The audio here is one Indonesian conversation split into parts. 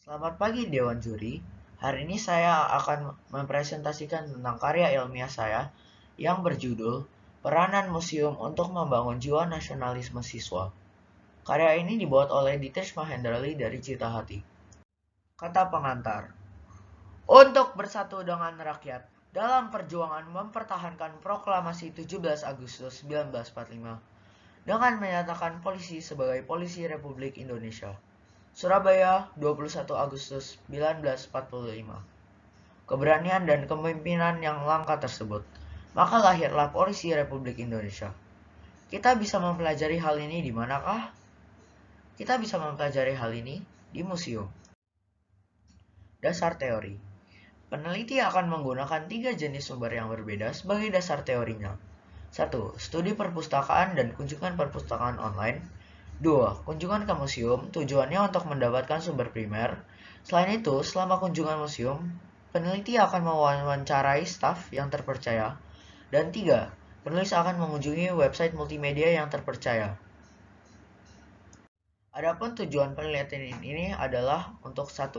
Selamat pagi Dewan Juri. Hari ini saya akan mempresentasikan tentang karya ilmiah saya yang berjudul Peranan Museum untuk Membangun Jiwa Nasionalisme Siswa. Karya ini dibuat oleh Ditesh Mahendrali dari Cita Hati. Kata pengantar. Untuk bersatu dengan rakyat dalam perjuangan mempertahankan proklamasi 17 Agustus 1945 dengan menyatakan polisi sebagai polisi Republik Indonesia. Surabaya, 21 Agustus 1945. Keberanian dan kepemimpinan yang langka tersebut, maka lahirlah Polisi Republik Indonesia. Kita bisa mempelajari hal ini di manakah? Kita bisa mempelajari hal ini di museum. Dasar teori. Peneliti akan menggunakan 3 jenis sumber yang berbeda sebagai dasar teorinya. 1. Studi perpustakaan dan kunjungan perpustakaan online. 2. Kunjungan ke museum, tujuannya untuk mendapatkan sumber primer. Selain itu, selama kunjungan museum, peneliti akan mewawancarai staf yang terpercaya. Dan 3. Penulis akan mengunjungi website multimedia yang terpercaya. Adapun tujuan penelitian ini adalah untuk 1.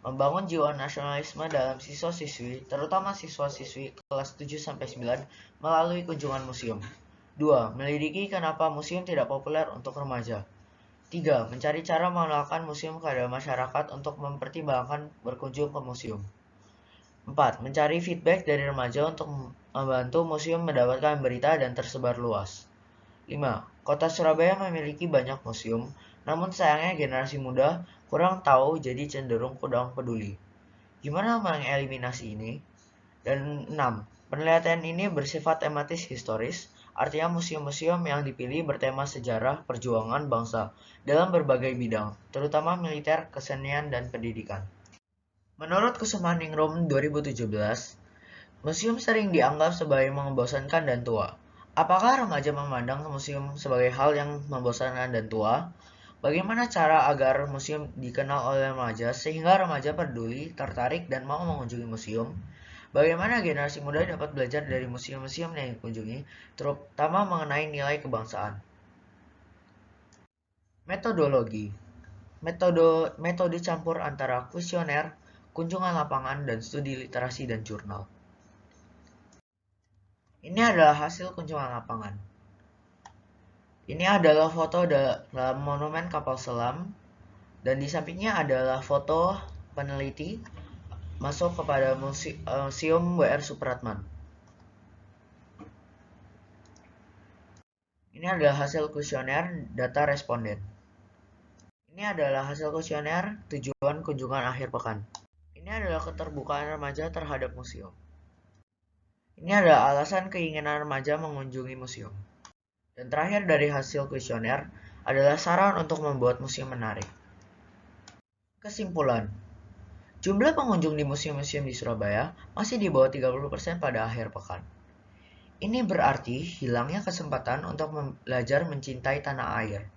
Membangun jiwa nasionalisme dalam siswa-siswi, terutama siswa-siswi kelas 7-9 melalui kunjungan museum. 2. Melidiki kenapa museum tidak populer untuk remaja. 3. Mencari cara mengenalkan museum kepada masyarakat untuk mempertimbangkan berkunjung ke museum. 4. Mencari feedback dari remaja untuk membantu museum mendapatkan berita dan tersebar luas. 5. Kota Surabaya memiliki banyak museum, namun sayangnya generasi muda kurang tahu jadi cenderung kurang peduli. Gimana mengeliminasi ini? Dan 6. Penelitian ini bersifat tematis historis, artinya museum-museum yang dipilih bertema sejarah perjuangan bangsa dalam berbagai bidang, terutama militer, kesenian, dan pendidikan. Menurut Kusumaningrum 2017, museum sering dianggap sebagai membosankan dan tua. Apakah remaja memandang museum sebagai hal yang membosankan dan tua? Bagaimana cara agar museum dikenal oleh remaja sehingga remaja peduli, tertarik, dan mau mengunjungi museum? Bagaimana generasi muda dapat belajar dari museum-museum yang dikunjungi, terutama mengenai nilai kebangsaan? Metodologi. Metode campur antara kuesioner, kunjungan lapangan, dan studi literasi dan jurnal. Ini adalah hasil kunjungan lapangan. Ini adalah foto dalam monumen kapal selam, dan di sampingnya adalah foto peneliti masuk kepada Museum W.R. Supratman. Ini adalah hasil kuesioner data responden. Ini adalah hasil kuesioner tujuan kunjungan akhir pekan. Ini adalah keterbukaan remaja terhadap museum. Ini adalah alasan keinginan remaja mengunjungi museum. Dan terakhir dari hasil kuesioner adalah saran untuk membuat museum menarik. Kesimpulan. Jumlah pengunjung di museum-museum di Surabaya masih di bawah 30% pada akhir pekan. Ini berarti hilangnya kesempatan untuk belajar mencintai tanah air.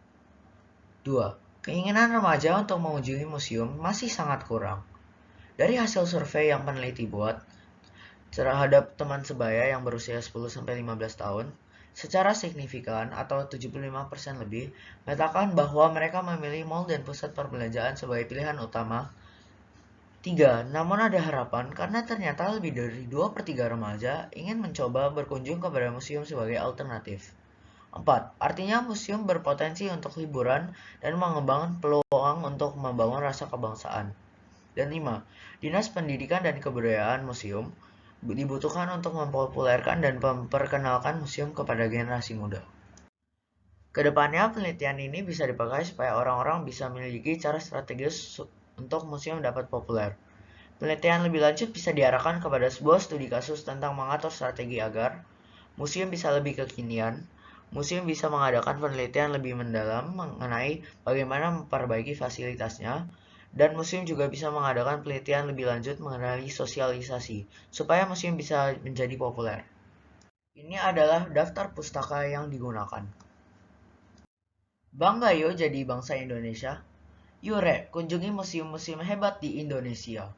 2. Keinginan remaja untuk mengunjungi museum masih sangat kurang. Dari hasil survei yang peneliti buat terhadap teman sebaya yang berusia 10-15 tahun, secara signifikan atau 75% lebih menyatakan bahwa mereka memilih mal dan pusat perbelanjaan sebagai pilihan utama. 3. Namun ada harapan karena ternyata lebih dari 2/3 remaja ingin mencoba berkunjung kepada museum sebagai alternatif. 4. Artinya museum berpotensi untuk hiburan dan mengembangkan peluang untuk membangun rasa kebangsaan. Dan 5. Dinas Pendidikan dan Kebudayaan Museum dibutuhkan untuk mempopulerkan dan memperkenalkan museum kepada generasi muda. Kedepannya, penelitian ini bisa dipakai supaya orang-orang bisa memiliki cara strategis untuk museum dapat populer. Penelitian lebih lanjut bisa diarahkan kepada sebuah studi kasus tentang mengatur strategi agar museum bisa lebih kekinian. Museum bisa mengadakan penelitian lebih mendalam mengenai bagaimana memperbaiki fasilitasnya, dan museum juga bisa mengadakan penelitian lebih lanjut mengenai sosialisasi, supaya museum bisa menjadi populer. Ini adalah daftar pustaka yang digunakan. Bangga yo jadi bangsa Indonesia. Yuk Rek, kunjungi museum-museum hebat di Indonesia.